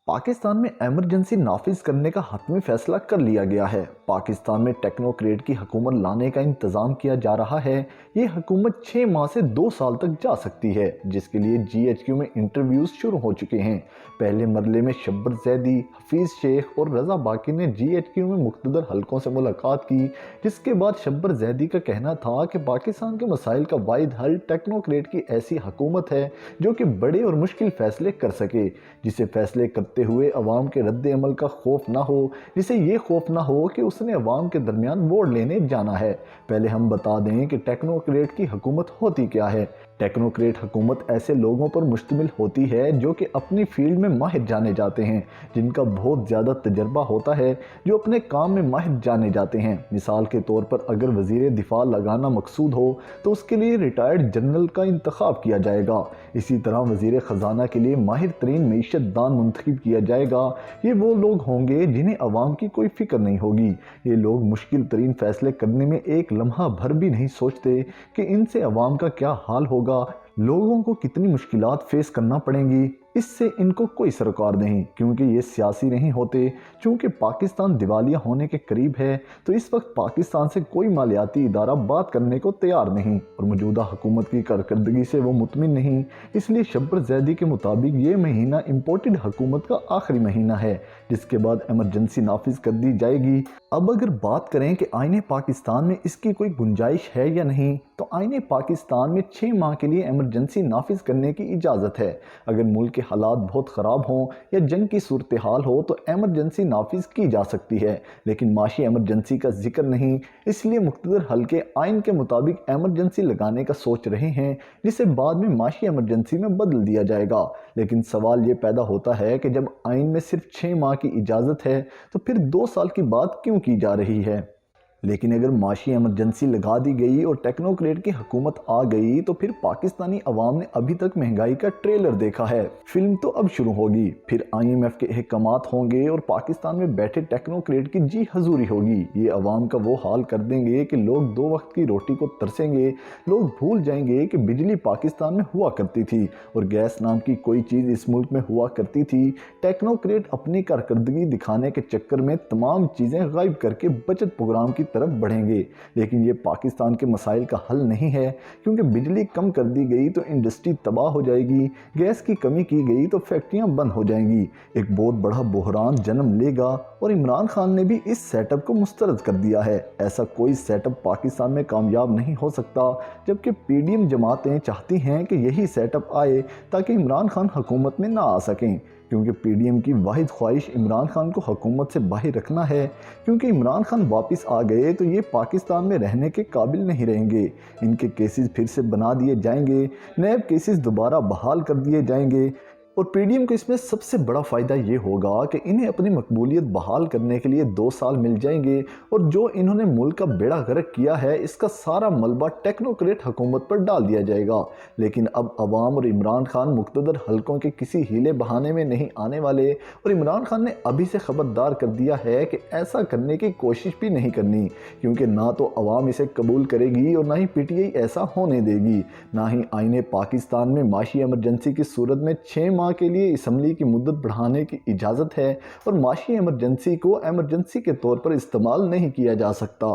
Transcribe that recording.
पाकिस्तान में एमरजेंसी नाफिज करने का हतमी फैसला कर लिया गया है। पाकिस्तान में टेक्नोक्रेट की हुकूमत लाने का इंतज़ाम किया जा रहा है। ये हुकूमत 6 माह से 2 साल तक जा सकती है, जिसके लिए GHQ में इंटरव्यूज़ शुरू हो चुके हैं। पहले मरले में शब्बर जैदी, हफीज़ शेख और रज़ा बाकी ने GHQ में मुख्तदर हलकों से मुलाकात की, जिसके बाद शब्बर जैदी का कहना था कि पाकिस्तान के मसाइल का वाहिद हल टेक्नोक्रेट की ऐसी हुकूमत है जो कि बड़े और मुश्किल फैसले कर सके, जिसे फैसले करते हुए अवाम के रद्द अमल का खौफ ना हो, जिसे ये खौफ ना हो कि उसने अवाम के दरमियान वोट लेने जाना है। पहले हम बता दें कि टेक्नोक्रेट की हुकूमत होती क्या है। टेक्नोक्रेट हुकूमत ऐसे लोगों पर मुश्तमिल होती है जो कि अपनी फील्ड में माहिर जाने जाते हैं, जिनका बहुत ज़्यादा तजर्बा होता है, जो अपने काम में माहिर जाने जाते हैं। मिसाल के तौर पर अगर वज़ीर दिफा लगाना मकसूद हो तो उसके लिए रिटायर्ड जनरल का इंतखाब किया जाएगा। इसी तरह वज़ीर ख़जाना के लिए माहिर तरीन मईशत दान मुंतखब किया जाएगा। ये वो लोग होंगे जिन्हें अवाम की कोई फ़िक्र नहीं होगी। ये लोग मुश्किल तरीन फ़ैसले करने में एक लम्हा भर भी नहीं सोचते कि इनसे अवाम का क्या हाल होगा, लोगों को कितनी मुश्किलात फेस करना पड़ेंगी। इससे इनको कोई सरोकार नहीं, क्योंकि ये सियासी नहीं होते। चूँकि पाकिस्तान दिवालिया होने के करीब है तो इस वक्त पाकिस्तान से कोई मालियाती इदारा बात करने को तैयार नहीं और मौजूदा हुकूमत की कारकर्दगी से वो मुतमिन नहीं। इसलिए शब्बर जैदी के मुताबिक ये महीना इम्पोर्टेड हुकूमत का आखिरी महीना है, जिसके बाद एमरजेंसी नाफिज कर दी जाएगी। अब अगर बात करें कि आईने पाकिस्तान में इसकी कोई गुंजाइश है या नहीं, तो आईने पाकिस्तान में 6 माह के लिए एमरजेंसी नाफिज करने की इजाज़त है। अगर मुल्क के हालात बहुत ख़राब हों या जंग की सूरत हाल हो तो एमरजेंसी नाफिज की जा सकती है, लेकिन माशी एमरजेंसी का जिक्र नहीं। इसलिए मुख्तदर हल्के आइन के मुताबिक एमरजेंसी लगाने का सोच रहे हैं, जिसे बाद में माशी एमरजेंसी में बदल दिया जाएगा। लेकिन सवाल ये पैदा होता है कि जब आइन में सिर्फ 6 माह की इजाज़त है तो फिर 2 साल की बात क्यों की जा रही है। लेकिन अगर माशी एमरजेंसी लगा दी गई और टेक्नोक्रेट की हुकूमत आ गई तो फिर पाकिस्तानी अवाम ने अभी तक महंगाई का ट्रेलर देखा है, फिल्म तो अब शुरू होगी। फिर IMF के अहकामात होंगे और पाकिस्तान में बैठे टेक्नोक्रेट की जी हजूरी होगी। ये अवाम का वो हाल कर देंगे कि लोग 2 वक्त की रोटी को तरसेंगे। लोग भूल जाएंगे कि बिजली पाकिस्तान में हुआ करती थी और गैस नाम की कोई चीज़ इस मुल्क में हुआ करती थी। टेक्नोक्रेट अपनी कारकर्दगी दिखाने के चक्कर में तमाम चीज़ें गायब करके बचत प्रोग्राम की तरफ बढ़ेंगे। लेकिन ये पाकिस्तान के मसाइल का हल नहीं है, क्योंकि बिजली कम कर दी गई तो इंडस्ट्री तबाह हो जाएगी, गैस की कमी की गई तो फैक्ट्रियां बंद हो जाएंगी। एक बहुत बड़ा बहरान जन्म लेगा और इमरान खान ने भी इस सेटअप को मुस्तरद कर दिया है। ऐसा कोई सेटअप पाकिस्तान में कामयाब नहीं हो सकता, जबकि PDM जमातें चाहती हैं कि यही सेटअप आए ताकि इमरान खान हुकूमत में ना आ सकें, क्योंकि PDM की वाहिद ख्वाहिश इमरान खान को हुकूमत से बाहर रखना है। क्योंकि इमरान खान वापस आ गए तो ये पाकिस्तान में रहने के काबिल नहीं रहेंगे। इनके केसेस फिर से बना दिए जाएंगे, नए केसेस दोबारा बहाल कर दिए जाएंगे और PDM को इसमें सबसे बड़ा फ़ायदा ये होगा कि इन्हें अपनी मकबूलियत बहाल करने के लिए 2 साल मिल जाएंगे और जो इन्होंने मुल्क का बेड़ा गर्क किया है इसका सारा मलबा टेक्नोक्रेट हुकूमत पर डाल दिया जाएगा। लेकिन अब अवाम और इमरान खान मुख्तदर हलकों के किसी हीले बहाने में नहीं आने वाले और इमरान खान ने अभी से खबरदार कर दिया है कि ऐसा करने की कोशिश भी नहीं करनी, क्योंकि ना तो अवाम इसे कबूल करेगी और ना ही PTI ऐसा होने देगी। ना ही आईने पाकिस्तान में माशी एमरजेंसी की सूरत में 6 माह के लिए असम्बली की मुद्दत बढ़ाने की इजाज़त है और माशी एमरजेंसी को एमरजेंसी के तौर पर इस्तेमाल नहीं किया जा सकता।